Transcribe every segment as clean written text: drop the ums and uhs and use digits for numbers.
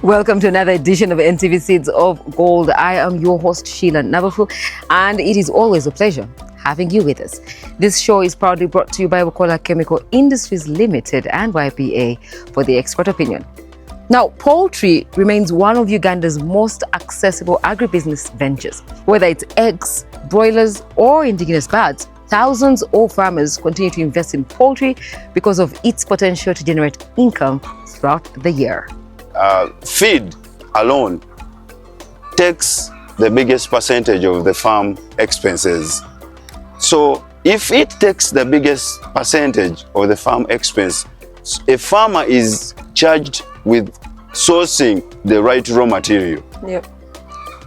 Welcome to another edition of NTV Seeds of Gold. I am your host, Sheila Navafu, and it is always a pleasure having you with us. This show is proudly brought to you by Bukola Chemical Industries Limited and YPA for the expert opinion. Now, poultry remains one of Uganda's most accessible agribusiness ventures. Whether it's eggs, broilers, or indigenous birds, thousands of farmers continue to invest in poultry because of its potential to generate income throughout the year. Feed alone takes the biggest percentage of the farm expenses. So if it takes the biggest percentage of the farm expense, a farmer is charged with sourcing the right raw material. Yep.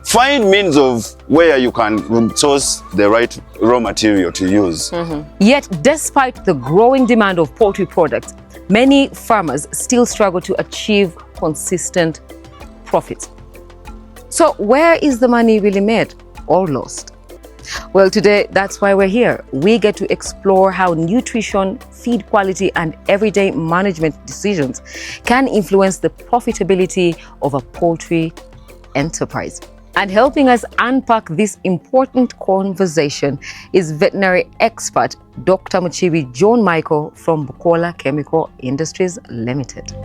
Find means of where you can source the right raw material to use. Yet, despite the growing demand of poultry products, many farmers still struggle to achieve consistent profits. So where is the money really made or lost? Well, today, that's why we're here. We get to explore how nutrition, feed quality, and everyday management decisions can influence the profitability of a poultry enterprise. And helping us unpack this important conversation is veterinary expert Dr. Muchibi John Michael from Bukola Chemical Industries Limited.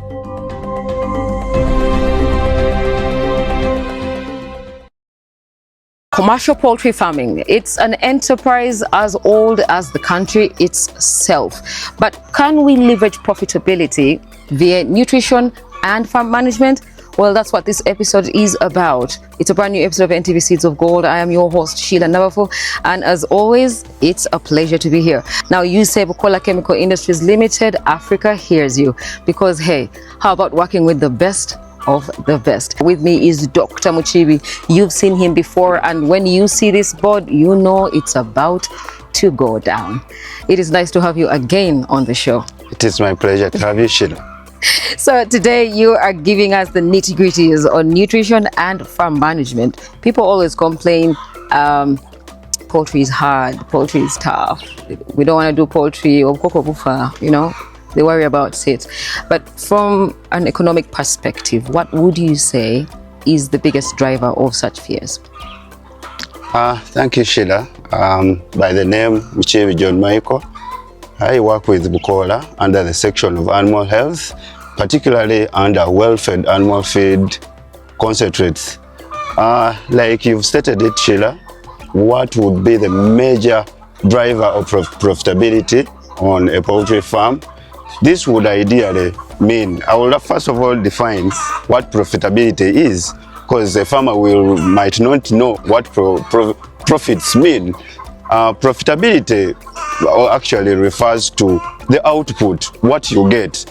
Commercial poultry farming, it's an enterprise as old as the country itself. But can we leverage profitability via nutrition and farm management? Well, that's what this episode is about. It's a brand new episode of NTV Seeds of Gold. I am your host, Sheila Navafu, and as always, it's a pleasure to be here. Now, you say Bukola Chemical Industries Limited, Africa hears you. Because, hey, how about working with the best of the best? With me is Dr. Muchibi. You've seen him before, and when you see this board, you know it's about to go down. It is nice to have you again on the show. It is my pleasure to have you, Sheila. So today you are giving us the nitty-gritties on nutrition and farm management. People always complain, poultry is hard, poultry is tough. We don't want to do poultry or cocoa bufa, you know. They worry about it. But from an economic perspective, what would you say is the biggest driver of such fears? Thank you, Sheila. By the name Muchibi John Michael, I work with Bukola under the section of animal health, particularly under well-fed animal feed concentrates. Like you've stated it, Sheila, what would be the major driver of profitability on a poultry farm? This would ideally mean, I will first of all define what profitability is, because the farmer might not know what profits mean. Profitability actually refers to the output, what you get.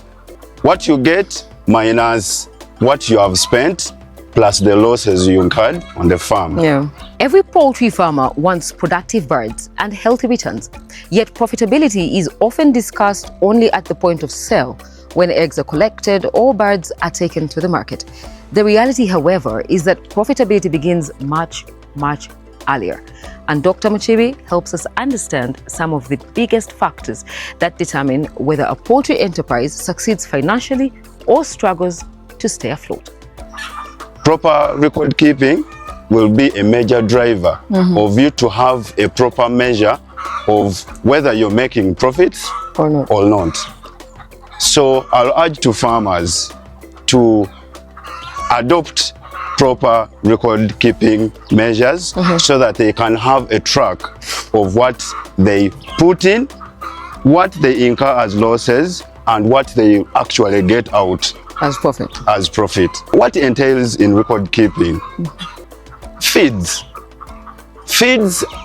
What you get minus what you have spent plus the losses you incurred on the farm. Yeah. Every poultry farmer wants productive birds and healthy returns, yet profitability is often discussed only at the point of sale, when eggs are collected or birds are taken to the market. The reality, however, is that profitability begins much earlier. And Dr. Muchibi helps us understand some of the biggest factors that determine whether a poultry enterprise succeeds financially or struggles to stay afloat. Proper record keeping will be a major driver of you to have a proper measure of whether you're making profits Or not. So I'll urge to farmers to adopt proper record keeping measures so that they can have a track of what they put in, what they incur as losses, and what they actually get out as profit. What entails in record keeping? Feeds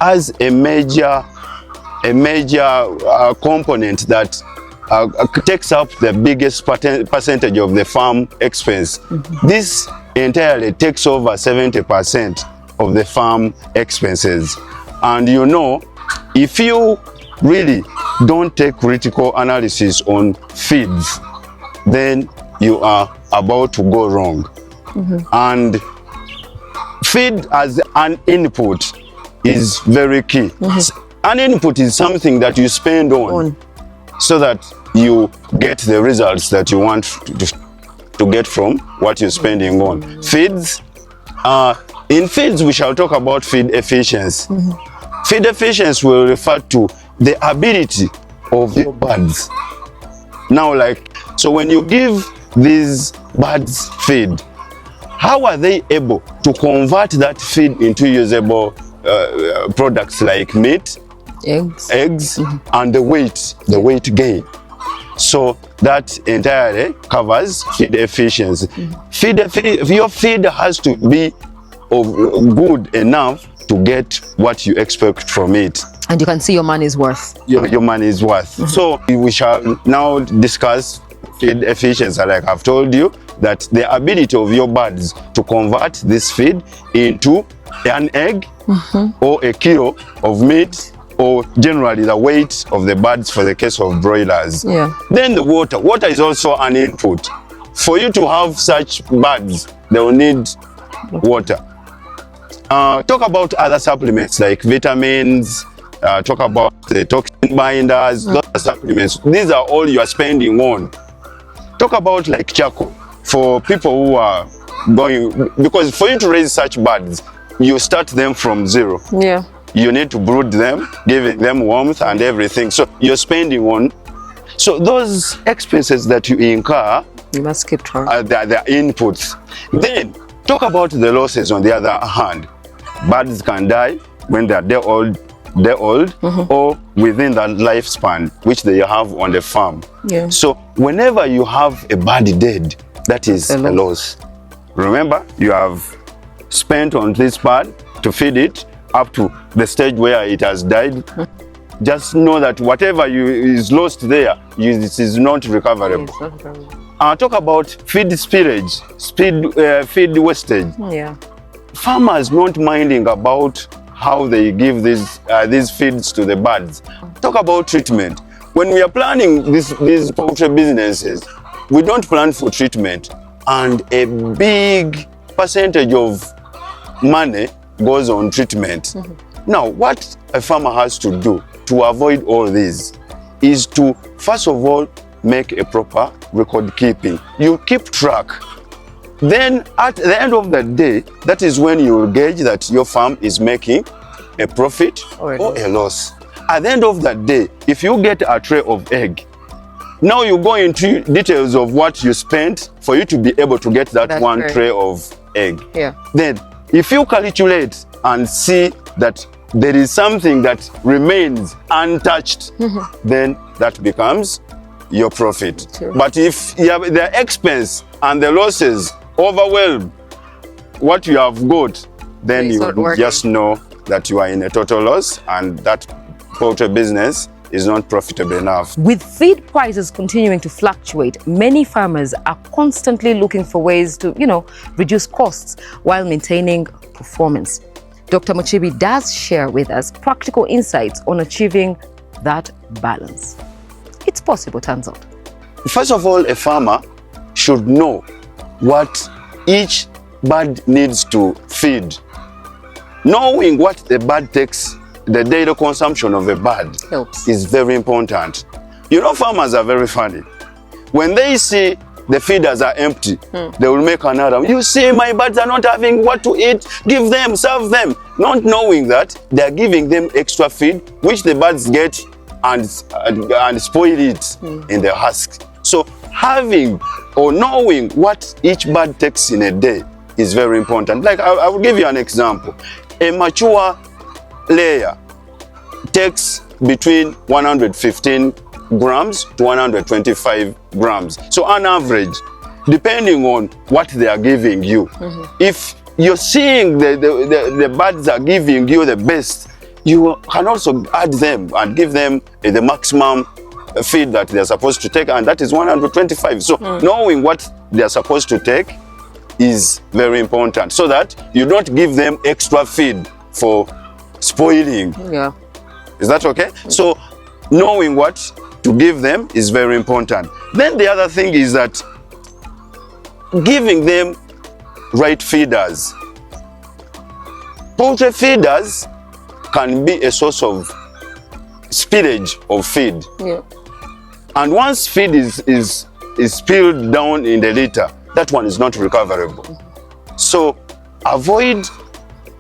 as a major component that takes up the biggest percentage of the farm expense. This entirely takes over 70% of the farm expenses. And you know, if you really don't take critical analysis on feeds, then you are about to go wrong. And feed as an input is very key. An input is something that you spend on so that you get the results that you want to get from what you're spending on. Feeds, in feeds we shall talk about feed efficiency. Feed efficiency will refer to the ability of your birds. Now, like, so when you give these birds feed, how are they able to convert that feed into usable products like meat, eggs, and the weight gain? So that entirely covers feed efficiency. Your feed has to be good enough to get what you expect from it. And you can see your money's worth. Your money is worth. So we shall now discuss feed efficiency. Like I've told you, that the ability of your birds to convert this feed into an egg or a kilo of meat, or generally the weight of the birds for the case of broilers. Then the water. Water is also an input. For you to have such birds, they will need water. Talk about other supplements like vitamins, talk about the toxin binders, those are supplements. These are all you are spending on. Talk about like charcoal for people who are going, because for you to raise such birds, you start them from zero. You need to brood them, giving them warmth and everything. So you're spending on. So those expenses that you incur, you must keep track. They're inputs. Then talk about the losses on the other hand. Birds can die when they're day old, or within that lifespan which they have on the farm. So whenever you have a bird dead, that is a loss. Remember, you have spent on this bird to feed it up to the stage where it has died. Just know that whatever is lost there, it is not recoverable. Talk about feed spillage, feed wastage. Farmers not minding about how they give these feeds to the birds. Talk about treatment. When we are planning these poultry businesses, we don't plan for treatment, and a big percentage of money goes on treatment. Now, what a farmer has to do to avoid all this is to, first of all, make a proper record keeping. You keep track. Then at the end of the day, that is when you will gauge that your farm is making a profit or a loss. At the end of the day, if you get a tray of egg, now you go into details of what you spent for you to be able to get that one tray of egg. Then if you calculate and see that there is something that remains untouched, then that becomes your profit. But if the expense and the losses overwhelm what you have got, then you just know that you are in a total loss and that poultry business is not profitable enough. With feed prices continuing to fluctuate, many farmers are constantly looking for ways to, reduce costs while maintaining performance. Dr. Muchibi does share with us practical insights on achieving that balance. It's possible, turns out. First of all, a farmer should know what each bird needs to feed. Knowing what the bird takes, the daily consumption of a bird is very important. Farmers are very funny. When they see the feeders are empty, they will make another. You see, my birds are not having what to eat, give them, serve them. Not knowing that they are giving them extra feed, which the birds get and spoil it in the husk. So having or knowing what each bird takes in a day is very important. Like I will give you an example. A mature layer takes between 115 grams to 125 grams. So on average, depending on what they are giving you, if you're seeing the birds are giving you the best, you can also add them and give them the maximum feed that they're supposed to take, and that is 125. So knowing what they're supposed to take is very important, so that you don't give them extra feed for spoiling. Is that okay? So knowing what to give them is very important. Then the other thing is that giving them right feeders. Poultry feeders can be a source of spillage of feed. And once feed is spilled down in the litter, that one is not recoverable. So avoid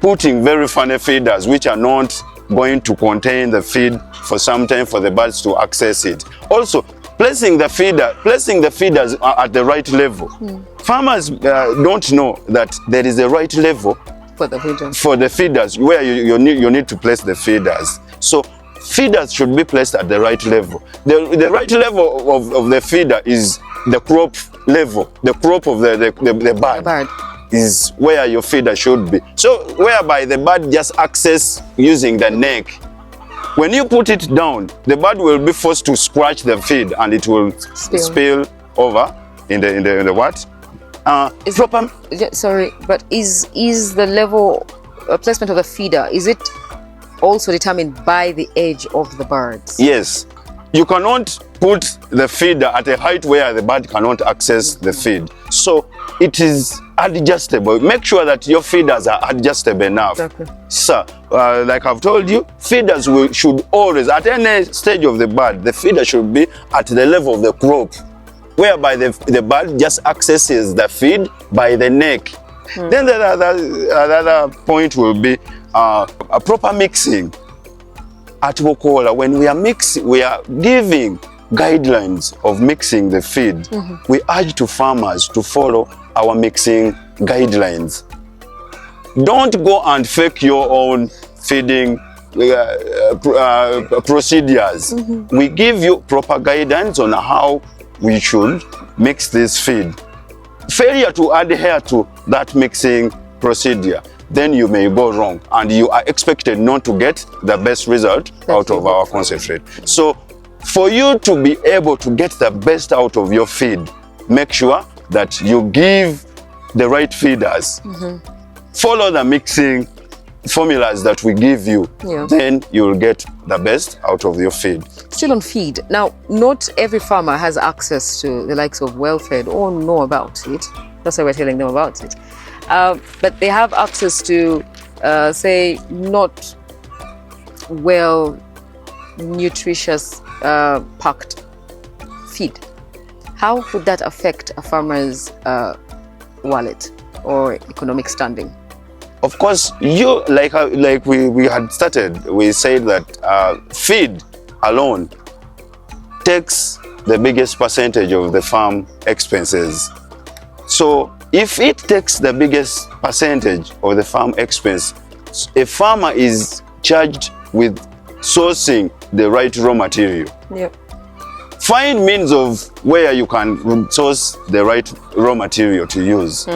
putting very funny feeders which are not going to contain the feed for some time for the birds to access it. Also, placing the feeders at the right level. Farmers don't know that there is a right level for the feeders where you need to place the feeders. So feeders should be placed at the right level. The right level of the feeder is the crop level, the crop of the bird. Is where your feeder should be. So whereby the bird just access using the neck. When you put it down, the bird will be forced to scratch the feed and it will spill over in the what? Sorry, but is the level placement of the feeder, is it also determined by the age of the birds? Yes. You cannot put the feeder at a height where the bird cannot access the feed. So it is adjustable. Make sure that your feeders are adjustable enough. Exactly. So, like I've told you, feeders should always, at any stage of the bird, the feeder should be at the level of the crop, whereby the bird just accesses the feed by the neck. Then the other point will be a proper mixing. At Bukola, when we are giving guidelines of mixing the feed. We urge to farmers to follow our mixing guidelines. Don't go and fake your own feeding procedures. We give you proper guidance on how we should mix this feed. Failure to adhere to that mixing procedure, then you may go wrong and you are expected not to get the best result out of our concentrate. So for you to be able to get the best out of your feed, make sure that you give the right feeders. Follow the mixing formulas that we give you, then you'll get the best out of your feed. Still on feed. Now, not every farmer has access to the likes of Well-Fed or know about it. That's why we're telling them about it. But they have access to, say, not well nutritious packed feed. How would that affect a farmer's wallet or economic standing? Of course, you like we had started, we said that feed alone takes the biggest percentage of the farm expenses. So if it takes the biggest percentage of the farm expense, a farmer is charged with sourcing the right raw material. Find means of where you can source the right raw material to use.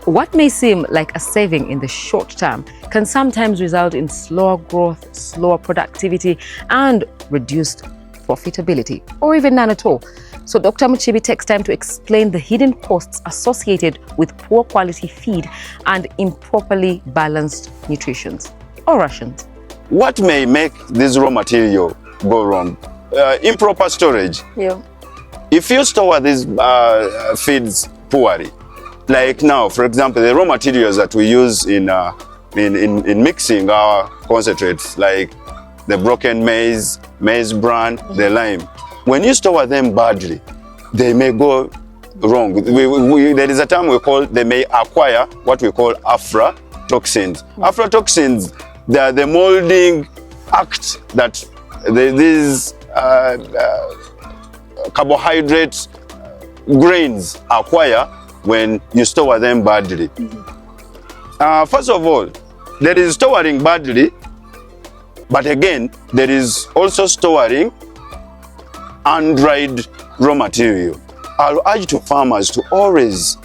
What may seem like a saving in the short term can sometimes result in slower growth, slower productivity, and reduced profitability, or even none at all. So Dr. Muchibi takes time to explain the hidden costs associated with poor quality feed and improperly balanced nutrition or rations. What may make this raw material go wrong? Improper storage. If you store these feeds poorly, like now, for example, the raw materials that we use in mixing our concentrates, like the broken maize bran, the lime, when you store them badly, they may go wrong. There is a term we call, they may acquire what we call aflatoxins. Aflatoxins, they are the molding act that these carbohydrate grains acquire when you store them badly. First of all, there is storing badly, but again, there is also storing undried raw material. I'll urge to farmers to always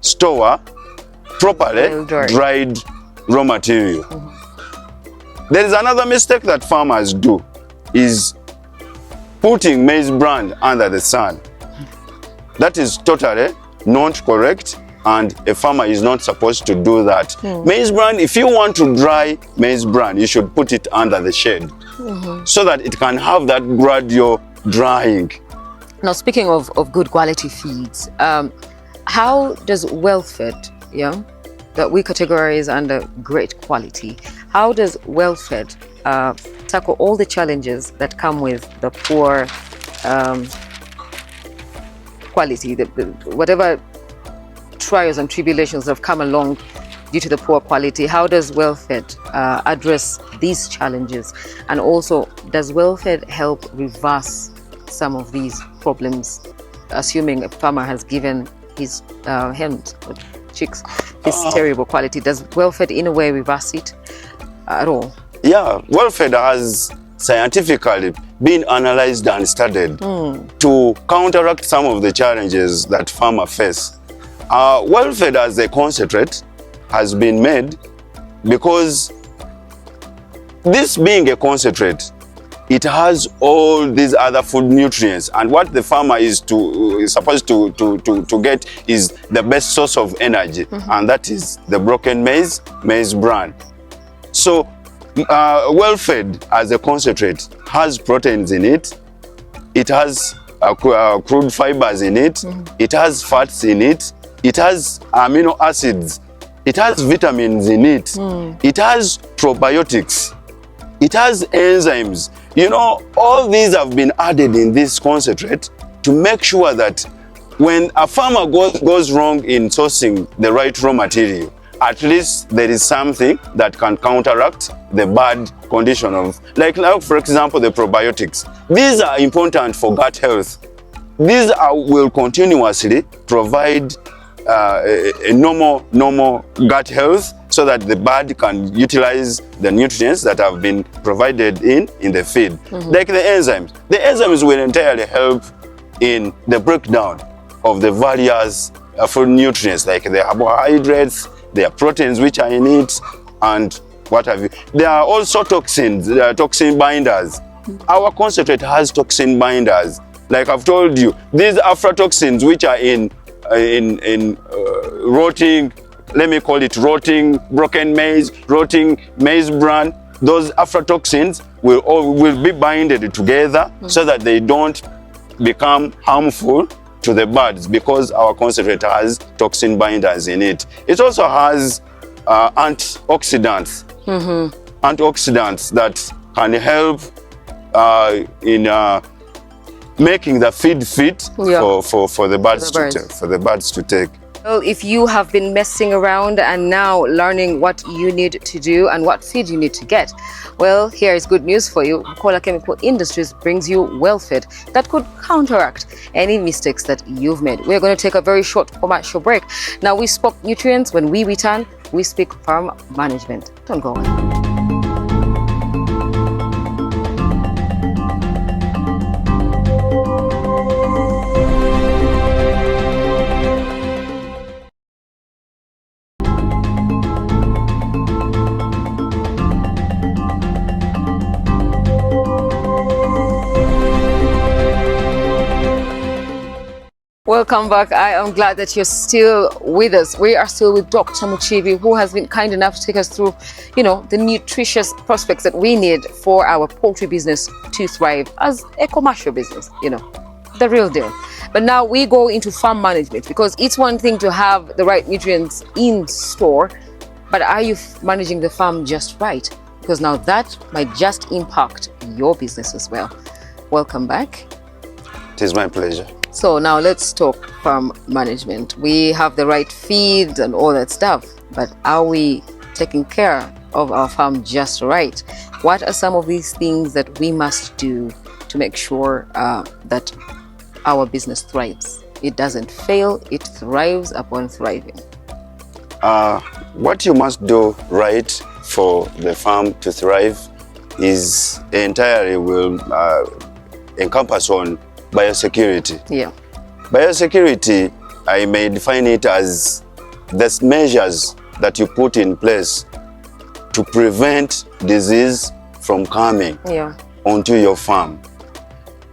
store properly dried raw material. There is another mistake that farmers do, is putting maize bran under the sun. That is totally not correct, and a farmer is not supposed to do that. Maize bran, if you want to dry maize bran, you should put it under the shade so that it can have that gradual drying. Now, speaking of good quality feeds, how does Well-Fed, that we categorize under great quality, how does Well-Fed tackle all the challenges that come with the poor quality, whatever trials and tribulations that have come along due to the poor quality. How does WellFed address these challenges? And also, does WellFed help reverse some of these problems, assuming a farmer has given his hens or chicks this terrible quality? Does WellFed in a way reverse it at all? Yeah, WellFed has scientifically been analyzed and studied to counteract some of the challenges that farmers face. WellFed as a concentrate has been made because this being a concentrate, it has all these other food nutrients, and what the farmer is supposed to get is the best source of energy, and that is the broken maize bran. So WellFed as a concentrate has proteins in it, it has crude fibers in it, it has fats in it, it has amino acids, it has vitamins in it, it has probiotics, it has enzymes. You know, all these have been added in this concentrate to make sure that when a farmer goes wrong in sourcing the right raw material, at least there is something that can counteract the bad condition of, like for example, the probiotics. These are important for gut health. These will continuously provide a normal gut health, so that the bird can utilize the nutrients that have been provided in the feed. Like the enzymes. The enzymes will entirely help in the breakdown of the various food nutrients, like the carbohydrates, there are proteins which are in it, and what have you. There are also toxins, there are toxin binders. Our concentrate has toxin binders. Like I've told you, these aflatoxins which are in rotting, let me call it rotting broken maize, rotting maize bran, those aflatoxins will be binded together so that they don't become harmful to the birds, because our concentrate has toxin binders in it. It also has antioxidants, antioxidants that can help in making the feed fit for the birds to take. Well, if you have been messing around and now learning what you need to do and what feed you need to get, well, here is good news for you. Bukola Chemical Industries brings you WellFed that could counteract any mistakes that you've made. We're going to take a very short commercial break. Now, we spoke nutrients. When we return, we speak farm management. Don't go away. Welcome back. I am glad that you're still with us. We are still with Dr. Muchibi, who has been kind enough to take us through, the nutritious prospects that we need for our poultry business to thrive as a commercial business, the real deal. But now we go into farm management, because it's one thing to have the right nutrients in store, but are you managing the farm just right? Because now that might just impact your business as well. Welcome back. It is my pleasure. So now let's talk farm management. We have the right feed and all that stuff, but are we taking care of our farm just right? What are some of these things that we must do to make sure that our business thrives? It doesn't fail, it thrives upon thriving. What you must do right for the farm to thrive is entirely will encompass on biosecurity. Yeah. Biosecurity, I may define it as the measures that you put in place to prevent disease from coming onto your farm.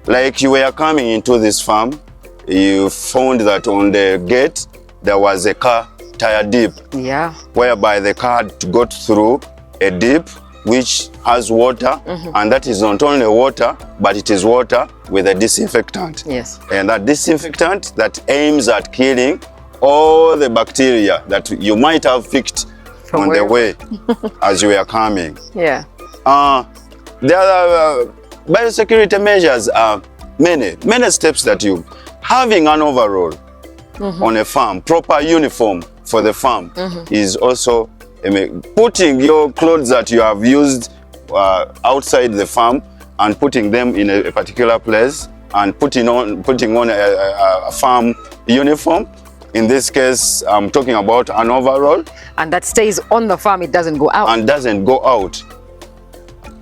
Like you were coming into this farm, you found that on the gate there was a car tire dip. Yeah. Whereby the car got through a dip which has water, and that is not only water, but it is water with a disinfectant. Yes. And that disinfectant that aims at killing all the bacteria that you might have picked on the way as you were coming. Yeah. The other biosecurity measures are many steps that you having an overall. on a farm, proper uniform for the farm is also putting your clothes that you have used outside the farm and putting them in a particular place and putting on a farm uniform. In this case, I'm talking about an overall. And that stays on the farm, it doesn't go out. And doesn't go out.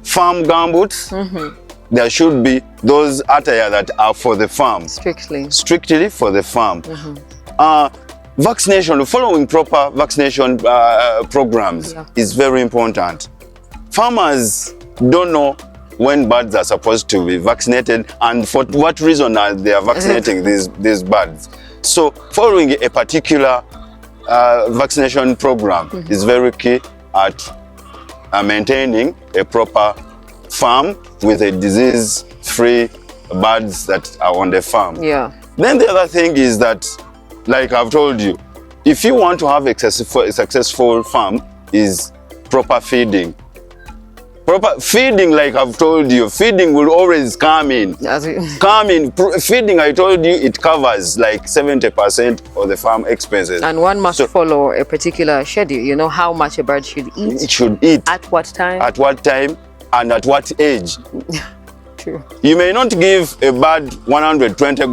Farm gumboots, there should be those attire that are for the farm. Strictly for the farm. Vaccination, following proper vaccination programs is very important. Farmers don't know when birds are supposed to be vaccinated and for what reason are they vaccinating these birds. So following a particular vaccination program is very key at maintaining a proper farm with a disease-free birds that are on the farm. Then the other thing is that, like I've told you, if you want to have a successful farm, is proper feeding. Proper feeding, like I've told you, feeding will always come in. Feeding, I told you, it covers like 70% of the farm expenses. And one must follow a particular schedule. You know how much a bird should eat. It should eat. At what time. At what time and at what age. True. You may not give a bird 120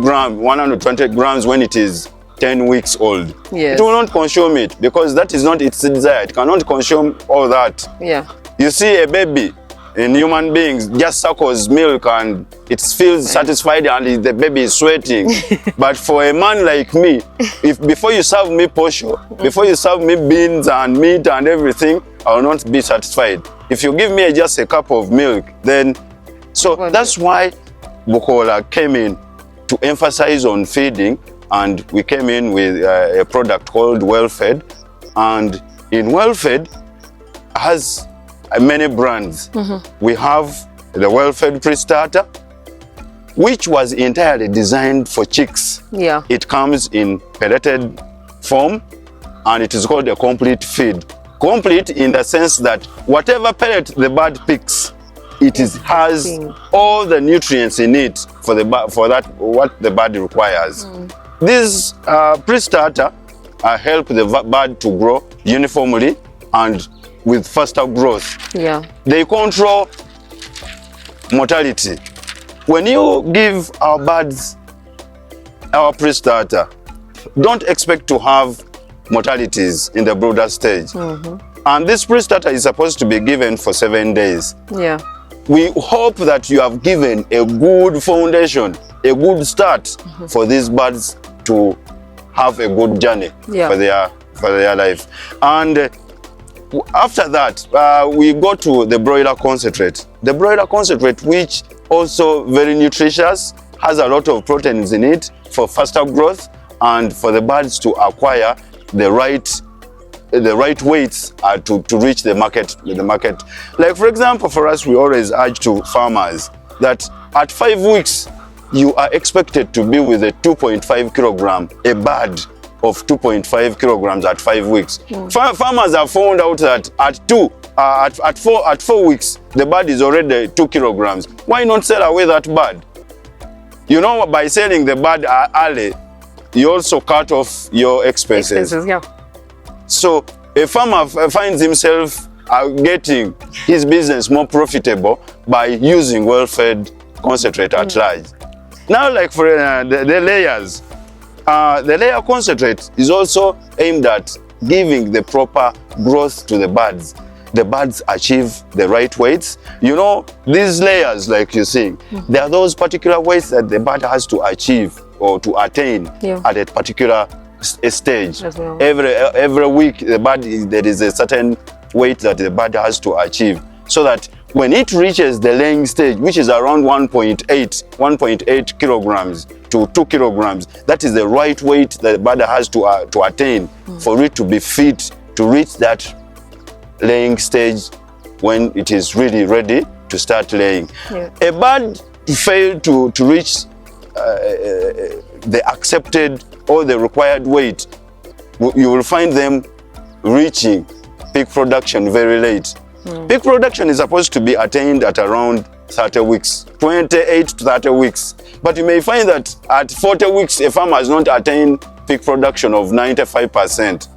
grams when it is 10 weeks old. It will not consume it because that is not its desire. It cannot consume all that. You see a baby in human beings just suckles milk and it feels satisfied and the baby is sweating. But for a man like me, if before you serve me posho, before you serve me beans and meat and everything, I will not be satisfied. If you give me just a cup of milk, then... So that's why Bukola came in to emphasize on feeding, and we came in with a product called Well-Fed. And in Well-Fed has many brands. We have the Well-Fed Pre-Starter, which was entirely designed for chicks. It comes in pelleted form and it is called a complete feed. Complete in the sense that whatever pellet the bird picks, it has all the nutrients in it for what the bird requires. This pre-starter help the bird to grow uniformly and with faster growth. They control mortality. When you give our birds our pre-starter, don't expect to have mortalities in the brooder stage. And this pre-starter is supposed to be given for 7 days. We hope that you have given a good foundation, a good start for these birds to have a good journey for their life. And after that, we go to the broiler concentrate. The broiler concentrate, which also very nutritious, has a lot of proteins in it for faster growth and for the birds to acquire the right weights to reach the market. Like for example, for us, we always urge to farmers that at 5 weeks, you are expected to be with a 2.5 kilogram, a bird of 2.5 kilograms at 5 weeks. Farmers have found out that at 4 weeks, the bird is already 2 kilograms. Why not sell away that bird? You know, by selling the bird early, you also cut off your expenses. So a farmer finds himself getting his business more profitable by using well-fed concentrate at large. Now, like for the layers, the layer concentrate is also aimed at giving the proper growth to the birds. The birds achieve the right weights. You know, these layers, like you see, there are those particular weights that the bird has to achieve or to attain at a particular stage. Every week, there is a certain weight that the bird has to achieve, so that when it reaches the laying stage, which is around 1.8 kilograms to 2 kilograms, that is the right weight that the bird has to attain for it to be fit to reach that laying stage when it is really ready to start laying. A bird failed to reach the accepted or the required weight, you will find them reaching peak production very late. Peak production is supposed to be attained at around 30 weeks, 28 to 30 weeks. But you may find that at 40 weeks, a farmer has not attained peak production of 95%.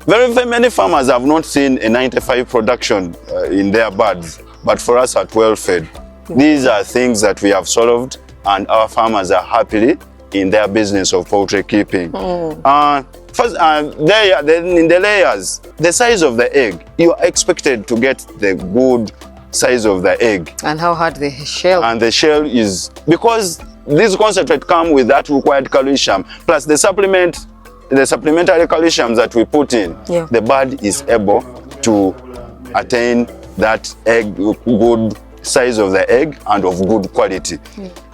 Very many farmers have not seen a 95 production in their birds, but for us at Well-Fed, these are things that we have solved, and our farmers are happily in their business of poultry keeping. First, then in the layers, the size of the egg, you are expected to get the good size of the egg. And how hard the shell? And the shell is, because these concentrate come with that required calcium, plus the supplementary calcium that we put in, the bird is able to attain that egg, good size of the egg and of good quality.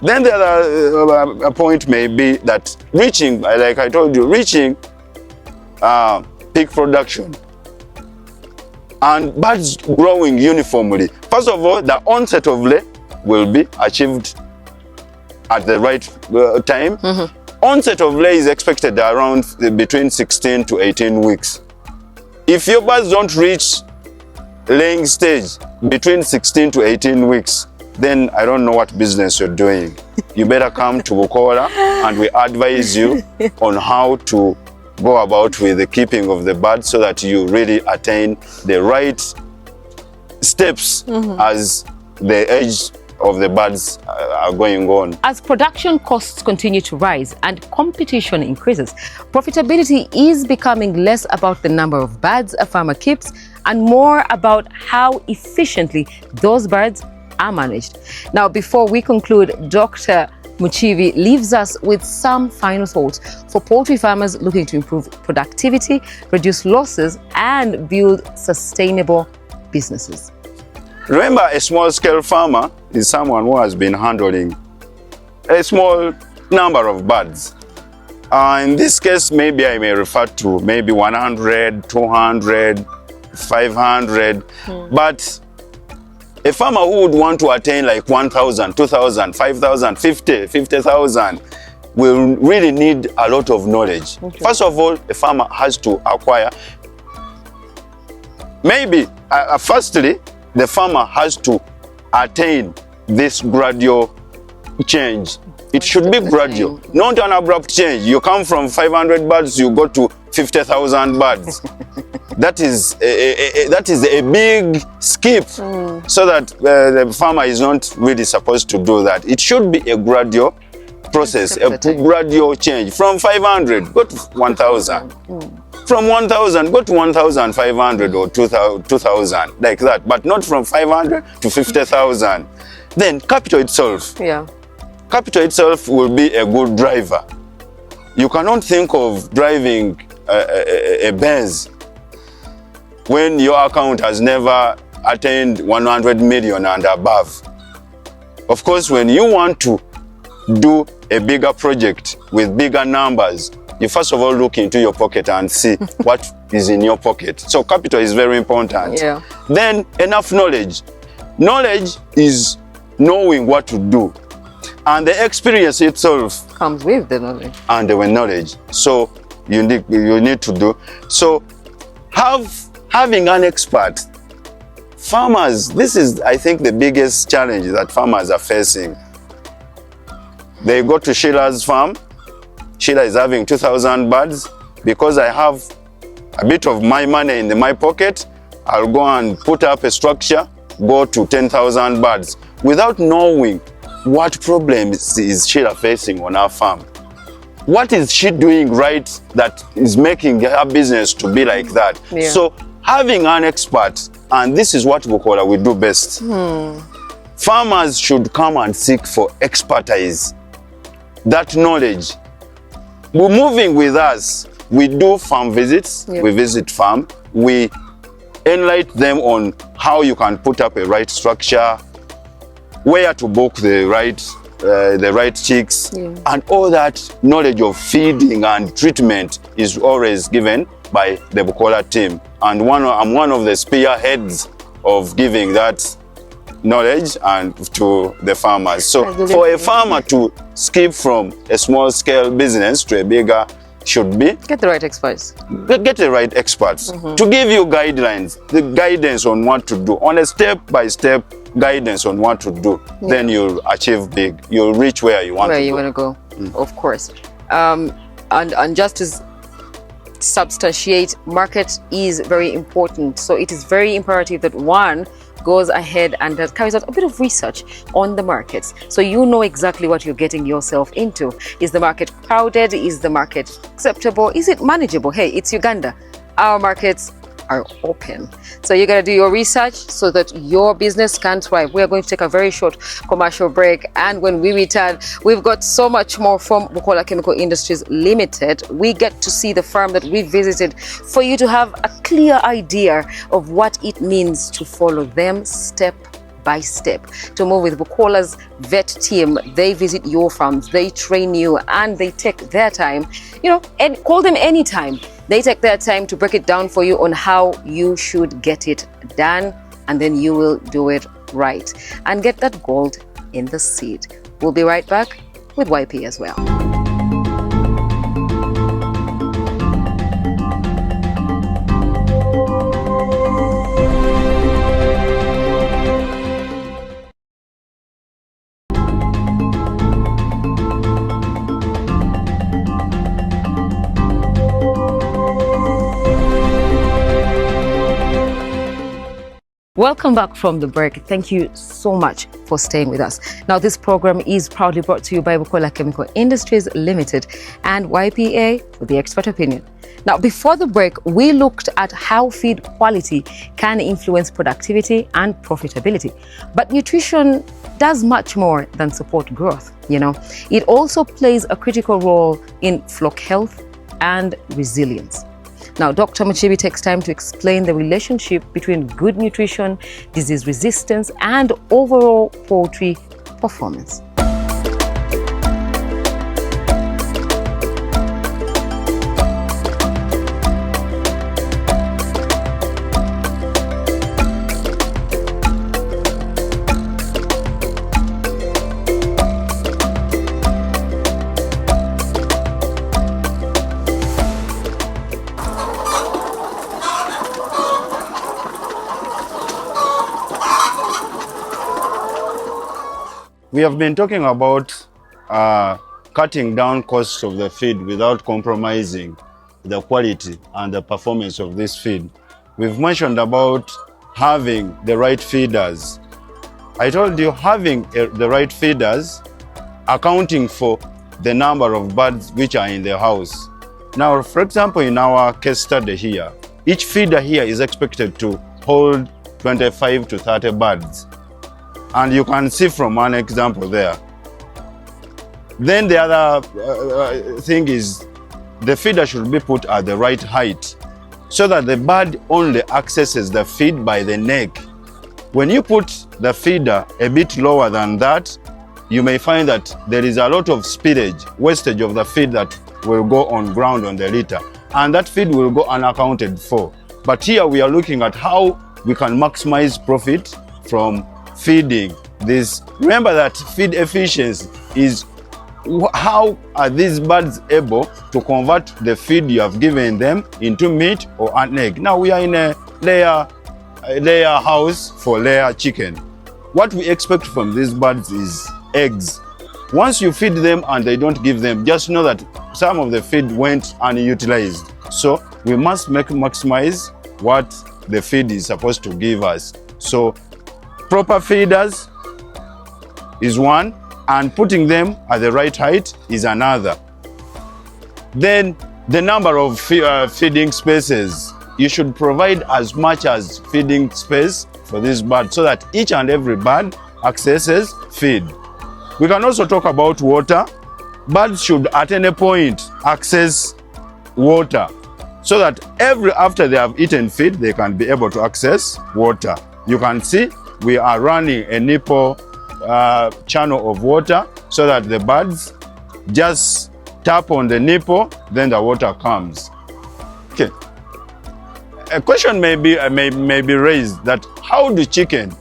Then the other point may be that reaching, like I told you, reaching peak production and birds growing uniformly. First of all, the onset of lay will be achieved at the right time. Onset of lay is expected around between 16 to 18 weeks. If your birds don't reach laying stage between 16 to 18 weeks, then I don't know what business you're doing. You better come to Bukola and we advise you on how to go about with the keeping of the bird so that you really attain the right steps as the age of the birds are going on. As production costs continue to rise and competition increases, profitability is becoming less about the number of birds a farmer keeps and more about how efficiently those birds are managed. Now, before we conclude, Dr. Muchivi leaves us with some final thoughts for poultry farmers looking to improve productivity, reduce losses, and build sustainable businesses. Remember, a small-scale farmer is someone who has been handling a small number of birds. In this case, maybe I may refer to maybe 100, 200, 500, but a farmer who would want to attain like 1,000, 2,000, 5,000, 50,000 will really need a lot of knowledge. First of all, a farmer has to acquire, maybe, firstly, the farmer has to attain this gradual change. It should be gradual, not an abrupt change. You come from 500 birds, you go to 50,000 birds. That is a big skip, so that the farmer is not really supposed to do that. It should be a gradual process, a gradual change. From 500, go to 1,000. From 1,000, go to 1,500 or 2,000, like that, but not from 500 to 50,000. Then capital itself. Capital itself will be a good driver. You cannot think of driving a Benz when your account has never attained 100 million and above. Of course, when you want to do a bigger project with bigger numbers, you first of all look into your pocket and see what is in your pocket. So capital is very important. Then enough knowledge. Knowledge is knowing what to do. And the experience itself comes with the knowledge. And the knowledge. So you need to do. So having an expert. Farmers, this is, I think, the biggest challenge that farmers are facing. They go to Sheila's farm. Sheila is having 2,000 birds. Because I have a bit of my money in my pocket, I'll go and put up a structure, go to 10,000 birds, without knowing what problems is Sheila facing on our farm. What is she doing right that is making her business to be like that? So having an expert, and this is what Bukola we do best. Farmers should come and seek for expertise, that knowledge. We're moving with us. We do farm visits, we visit farm, we enlighten them on how you can put up a right structure, where to book the right chicks, and all that knowledge of feeding and treatment is always given by the Bukola team. And I'm one of the spearheads of giving that knowledge and to the farmers. So for a farmer to skip from a small scale business to a bigger should be get the right experts. Get the right experts to give you guidelines, the guidance on what to do, on a step-by-step guidance on what to do. Then you'll achieve big. You'll reach where you want to go. Of course. and just to substantiate, market is very important. So it is very imperative that one goes ahead and carries out a bit of research on the markets, so you know exactly what you're getting yourself into. Is the market crowded? Is the market acceptable? Is it manageable? Hey, it's Uganda. Our markets are open. So you got to do your research so that your business can thrive. We are going to take a very short commercial break, and when we return, we've got so much more from Bukola Chemical Industries Limited. We get to see the farm that we visited for you to have a clear idea of what it means to follow them step by step, to move with Bukola's vet team. They visit your farms, they train you, and they take their time, and call them anytime. They take their time to break it down for you on how you should get it done, and then you will do it right and get that gold in the seed. We'll be right back with YP as well. Welcome back from the break. Thank you so much for staying with us. Now, this program is proudly brought to you by Bukola Chemical Industries Limited and YPA with the expert opinion. Now, before the break, we looked at how feed quality can influence productivity and profitability. But nutrition does much more than support growth, It also plays a critical role in flock health and resilience. Now, Dr. Muchibi takes time to explain the relationship between good nutrition, disease resistance, and overall poultry performance. We have been talking about cutting down costs of the feed without compromising the quality and the performance of this feed. We've mentioned about having the right feeders. I told you having the right feeders, accounting for the number of birds which are in the house. Now, for example, in our case study here, each feeder here is expected to hold 25 to 30 birds. And you can see from one example there. Then the other thing is the feeder should be put at the right height so that the bird only accesses the feed by the neck. When you put the feeder a bit lower than that, you may find that there is a lot of spillage, wastage of the feed that will go on ground on the litter, and that feed will go unaccounted for. But here we are looking at how we can maximize profit from feeding this. Remember that feed efficiency is how are these birds able to convert the feed you have given them into meat or an egg. Now we are in a layer house for layer chicken. What we expect from these birds is eggs. Once you feed them and they don't give them, just know that some of the feed went unutilized. So we must maximize what the feed is supposed to give us. So proper feeders is one, and putting them at the right height is another. Then the number of feeding spaces. You should provide as much as feeding space for this bird so that each and every bird accesses feed. We can also talk about water. Birds should at any point access water so that after they have eaten feed, they can be able to access water. You can see we are running a nipple channel of water so that the birds just tap on the nipple, then the water comes. Okay. A question may be raised that how do chicken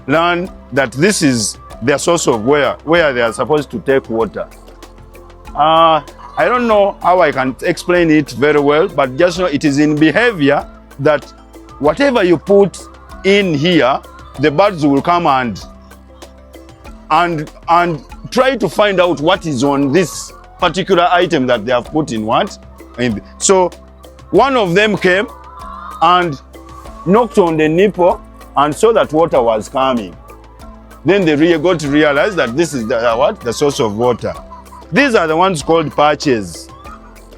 learn that this is their source of where they are supposed to take water? I don't know how I can explain it very well, but just know it is in behavior that whatever you put in here, the birds will come and try to find out what is on this particular item that they have put in what? So one of them came and knocked on the nipple and saw that water was coming. Then they got to realize that this is the source of water. These are the ones called perches.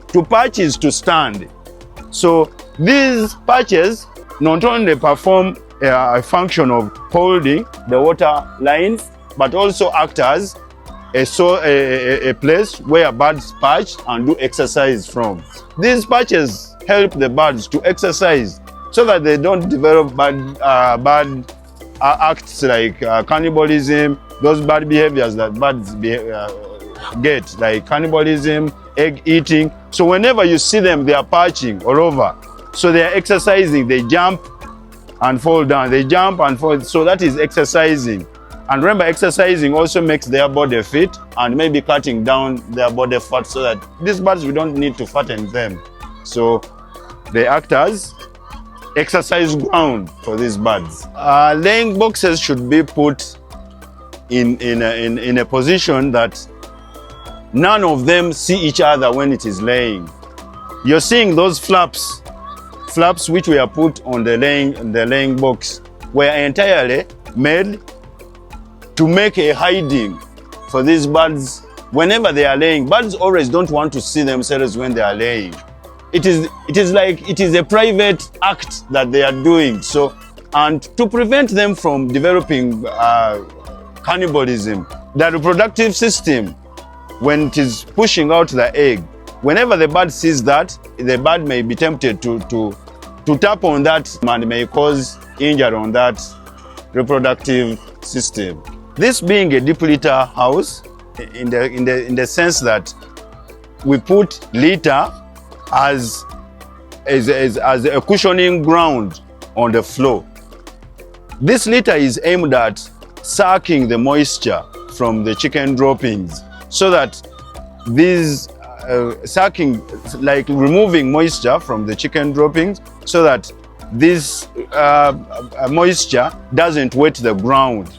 To perch is to stand. So these perches not only perform a function of holding the water lines, but also act as a place where birds perch and do exercise from. These perches help the birds to exercise so that they don't develop bad acts like cannibalism, those bad behaviors that birds get, like cannibalism, egg eating. So whenever you see them, they are perching all over. So they are exercising, they jump and fall down, they jump and fall. So that is exercising. And remember, exercising also makes their body fit and maybe cutting down their body fat, so that these birds, we don't need to fatten them. So they act as exercise ground for these birds. Laying boxes should be put in a position that none of them see each other when it is laying. You're seeing those flaps which were put on the laying box were entirely made to make a hiding for these birds whenever they are laying. Birds always don't want to see themselves when they are laying. It is a private act that they are doing. So, and to prevent them from developing cannibalism, the reproductive system, when it is pushing out the egg, whenever the bird sees that, the bird may be tempted to tap on that and may cause injury on that reproductive system. This being a deep litter house, in the sense that we put litter as a cushioning ground on the floor. This litter is aimed at sucking the moisture from the chicken droppings, so that these sucking, like removing moisture from the chicken droppings, so that this moisture doesn't wet the ground.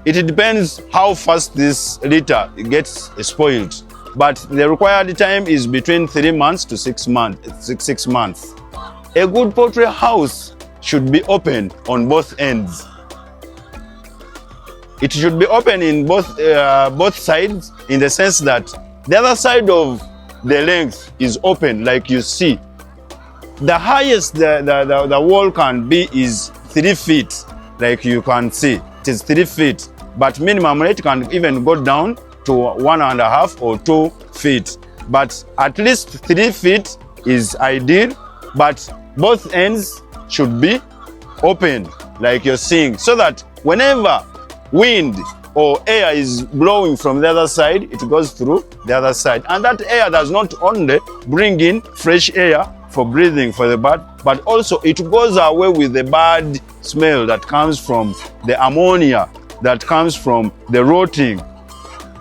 It depends how fast this litter gets spoiled, but the required time is between 3 months to 6 months. A good poultry house should be open on both ends. It should be open in both sides, in the sense that the other side of the length is open, like you see. The highest the wall can be is 3 feet, like you can see. It is 3 feet, but minimum it can even go down to 1.5 or 2 feet. But at least 3 feet is ideal, but both ends should be open, like you're seeing, so that whenever wind or air is blowing from the other side, it goes through the other side. And that air does not only bring in fresh air for breathing for the bird, but also it goes away with the bad smell that comes from the ammonia that comes from the rotting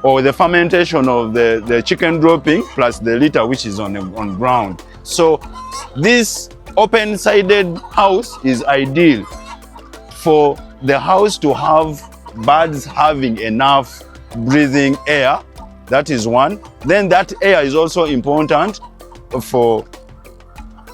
or the fermentation of the chicken dropping plus the litter which is on ground. So this open-sided house is ideal for the house to have birds having enough breathing air. That is one. Then that air is also important for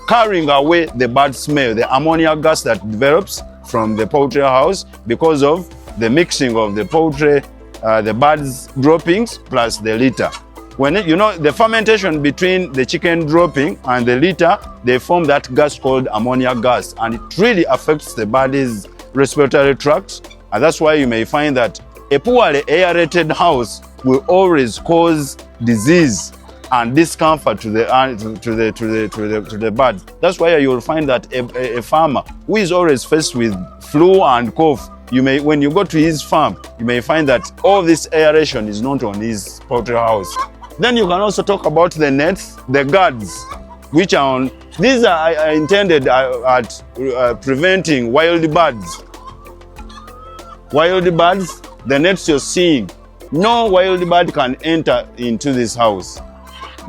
carrying away the bad smell, the ammonia gas that develops from the poultry house because of the mixing of the poultry, the birds droppings plus the litter. When the fermentation between the chicken dropping and the litter, they form that gas called ammonia gas, and it really affects the body's respiratory tract. And that's why you may find that a poorly aerated house will always cause disease and discomfort to the birds. That's why you will find that a farmer who is always faced with flu and cough, when you go to his farm, you may find that all this aeration is not on his poultry house. Then you can also talk about the nets, the guards, which are on. These are intended at preventing wild birds. Wild birds, the nets you're seeing, no wild bird can enter into this house.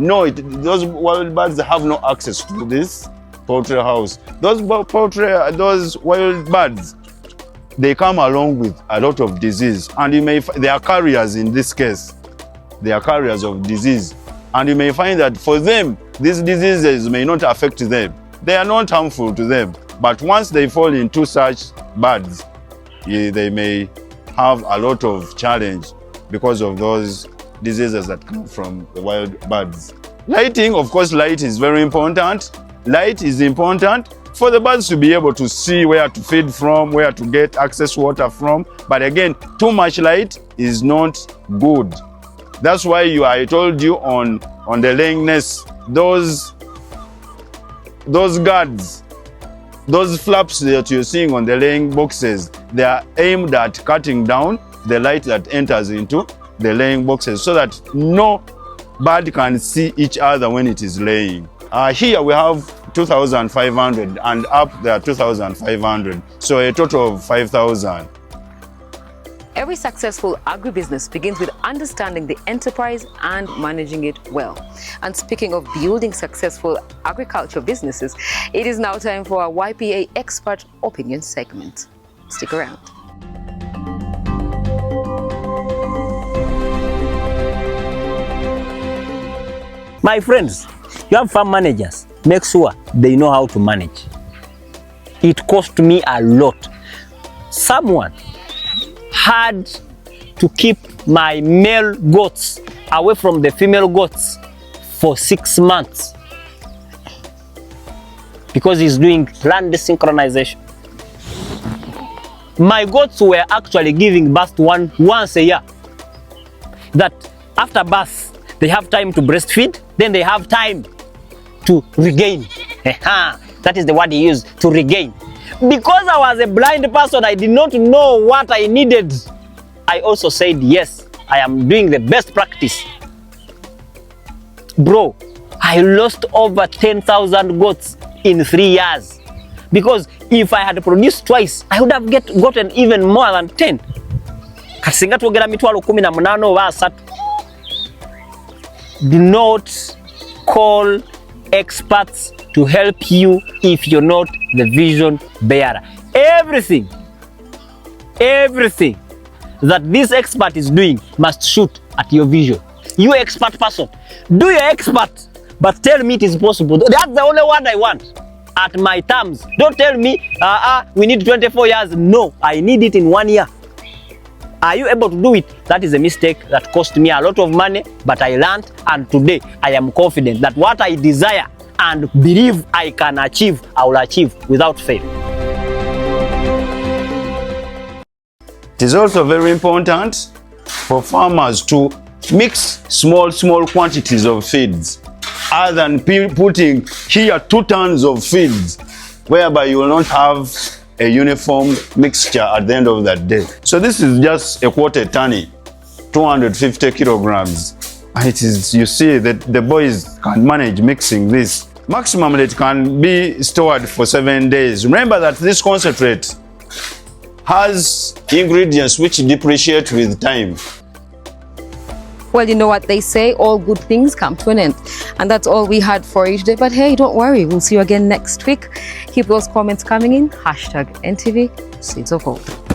No, those wild birds have no access to this poultry house. Those wild birds, they come along with a lot of disease, and they are carriers in this case. they are carriers of disease. And you may find that for them, these diseases may not affect them. They are not harmful to them. But once they fall into such birds, they may have a lot of challenge because of those diseases that come from the wild birds. Lighting, of course, light is very important. Light is important for the birds to be able to see where to feed from, where to get access water from. But again, too much light is not good. That's why I told you on the laying nest, those guards, those flaps that you're seeing on the laying boxes, they are aimed at cutting down the light that enters into the laying boxes so that no bird can see each other when it is laying. Here we have 2,500 and up there 2,500, so a total of 5,000. Every successful agribusiness begins with understanding the enterprise and managing it well. And speaking of building successful agriculture businesses, it is now time for our YPA Expert Opinion segment. Stick around. My friends, you have farm managers. Make sure they know how to manage. It cost me a lot. Someone had to keep my male goats away from the female goats for 6 months because he's doing land synchronization. My goats were actually giving birth to once a year. That after birth, they have time to breastfeed, then they have time to regain. That is the word he used, to regain. Because I was a blind person, I did not know what I needed. I also said, yes, I am doing the best practice. Bro, I lost over 10,000 goats in 3 years. Because if I had produced twice, I would have gotten even more than 10. Do not call experts to help you if you're not the vision bearer. Everything that this expert is doing must shoot at your vision. You expert person, do your expert, but tell me it is possible. That's the only one I want. At my terms. Don't tell me, we need 24 years. No, I need it in 1 year. Are you able to do it? That is a mistake that cost me a lot of money, but I learned, and today I am confident that what I desire and believe I can achieve, I will achieve without fail. It is also very important for farmers to mix small quantities of feeds, other than putting here 2 tons of feeds, whereby you will not have a uniform mixture at the end of that day. So this is just a quarter tonney, 250 kilograms. And it is, you see that the boys can manage mixing this. Maximum it can be stored for 7 days. Remember that this concentrate has ingredients which depreciate with time. Well, you know what they say, all good things come to an end. And that's all we had for you today. But hey, don't worry, we'll see you again next week. Keep those comments coming in. #NTV Seeds of Hope.